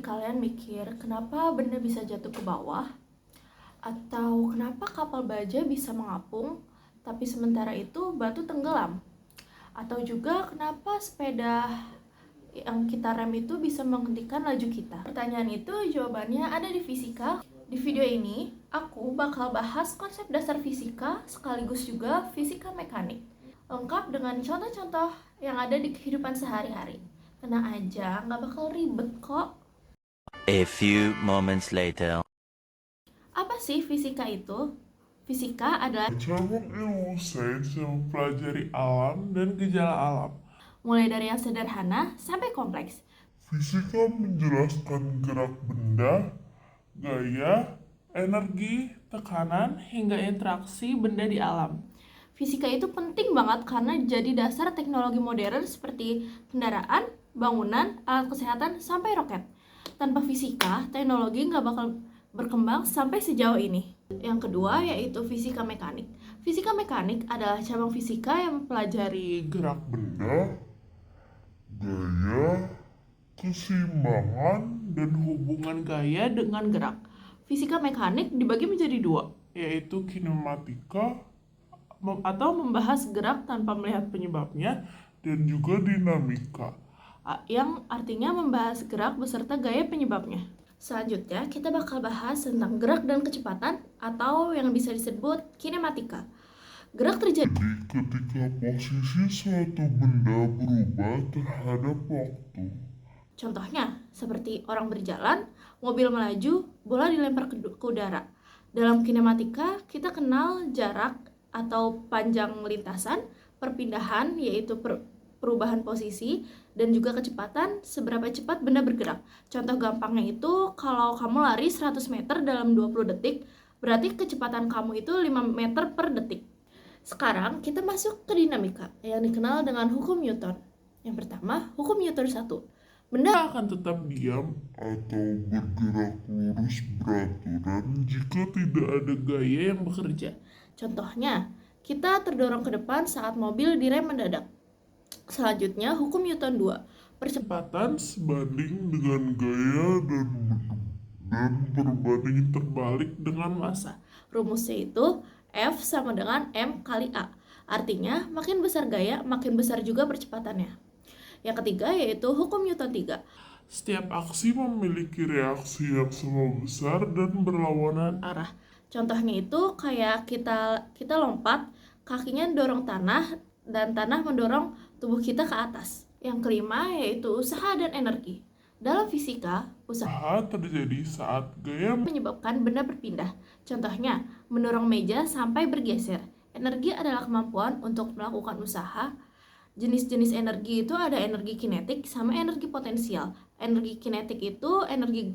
kalian mikir, kenapa benda bisa jatuh ke bawah? Atau kenapa kapal baja bisa mengapung, tapi sementara itu batu tenggelam? Atau juga kenapa sepeda yang kita rem itu bisa menghentikan laju kita? Pertanyaan itu jawabannya ada di fisika. Di video ini, aku bakal bahas konsep dasar fisika sekaligus juga fisika mekanik. Lengkap dengan contoh-contoh yang ada di kehidupan sehari-hari. Tenang aja, nggak bakal ribet kok. A few moments later. Apa sih fisika itu? Fisika adalah Cabang ilmu sains yang mempelajari alam dan gejala alam. mulai dari yang sederhana sampai kompleks. Fisika menjelaskan gerak benda, gaya, energi, tekanan, hingga interaksi benda di alam. Fisika itu penting banget karena jadi dasar teknologi modern seperti kendaraan, bangunan, alat kesehatan, sampai roket. Tanpa fisika, teknologi nggak bakal berkembang sampai sejauh ini. Yang kedua yaitu fisika mekanik. Fisika mekanik adalah cabang fisika yang mempelajari gerak benda, gaya, keseimbangan, Dan hubungan gaya dengan gerak. Fisika mekanik dibagi menjadi dua, yaitu kinematika Atau membahas gerak tanpa melihat penyebabnya, dan juga dinamika. yang artinya membahas gerak beserta gaya penyebabnya. Selanjutnya, kita bakal bahas tentang gerak dan kecepatan atau yang bisa disebut kinematika. Gerak terjadi Jadi ketika posisi suatu benda berubah terhadap waktu. contohnya seperti orang berjalan, mobil melaju, bola dilempar ke udara. Dalam kinematika, kita kenal jarak atau panjang lintasan, perpindahan yaitu perubahan posisi, dan juga kecepatan, seberapa cepat benda bergerak. Contoh gampangnya itu kalau kamu lari 100 meter dalam 20 detik, berarti kecepatan kamu itu 5 meter per detik. Sekarang kita masuk ke dinamika yang dikenal dengan hukum Newton. Yang pertama, hukum Newton 1. Benda Akan tetap diam atau bergerak lurus beraturan jika tidak ada gaya yang bekerja. Contohnya, kita terdorong ke depan saat mobil direm mendadak. Selanjutnya, hukum Newton 2. kecepatan sebanding dengan gaya dan berbanding terbalik dengan massa. Rumusnya itu F sama dengan M kali A. Artinya, makin besar gaya, makin besar juga percepatannya. Yang ketiga yaitu hukum Newton 3. Setiap aksi memiliki reaksi yang sama besar dan berlawanan Arah. Contohnya itu kayak kita lompat, kakinya dorong tanah dan tanah mendorong tubuh kita ke atas. Yang kelima yaitu usaha dan energi. Dalam fisika, usaha terjadi saat gaya menyebabkan benda berpindah. Contohnya, mendorong meja sampai bergeser. Energi adalah kemampuan untuk melakukan usaha. Jenis-jenis energi itu ada energi kinetik sama energi potensial. Energi kinetik itu energi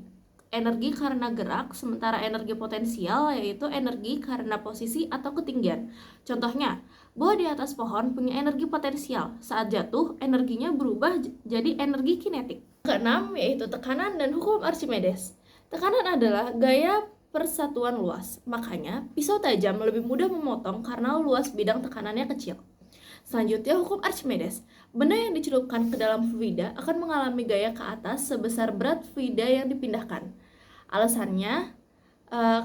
karena gerak, sementara energi potensial yaitu energi karena posisi atau ketinggian. Contohnya, buah di atas pohon punya energi potensial. Saat jatuh, energinya berubah jadi energi kinetik. Keenam yaitu tekanan dan hukum Archimedes. Tekanan adalah gaya persatuan luas. Makanya, pisau tajam lebih mudah memotong karena luas bidang tekanannya kecil. Selanjutnya, hukum Archimedes. Benda yang dicelupkan ke dalam fluida akan mengalami gaya ke atas sebesar berat fluida yang dipindahkan. Alasannya,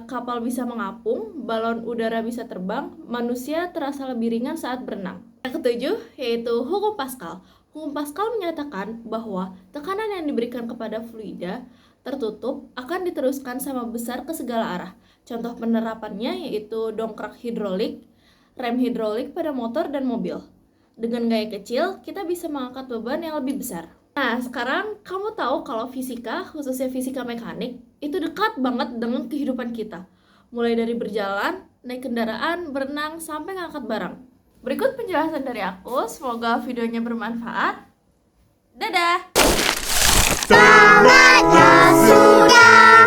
kapal bisa mengapung, balon udara bisa terbang, manusia terasa lebih ringan saat berenang. Yang ketujuh, yaitu hukum Pascal. Hukum Pascal menyatakan bahwa tekanan yang diberikan kepada fluida tertutup akan diteruskan sama besar ke segala arah. Contoh penerapannya yaitu dongkrak hidrolik, rem hidrolik pada motor dan mobil. Dengan gaya kecil, kita bisa mengangkat beban yang lebih besar. Nah, sekarang kamu tahu kalau fisika, khususnya fisika mekanik, itu dekat banget dengan kehidupan kita. Mulai dari berjalan, naik kendaraan, berenang, sampai ngangkat barang. Berikut penjelasan dari aku, semoga videonya bermanfaat. Dadah! Saatnya sudah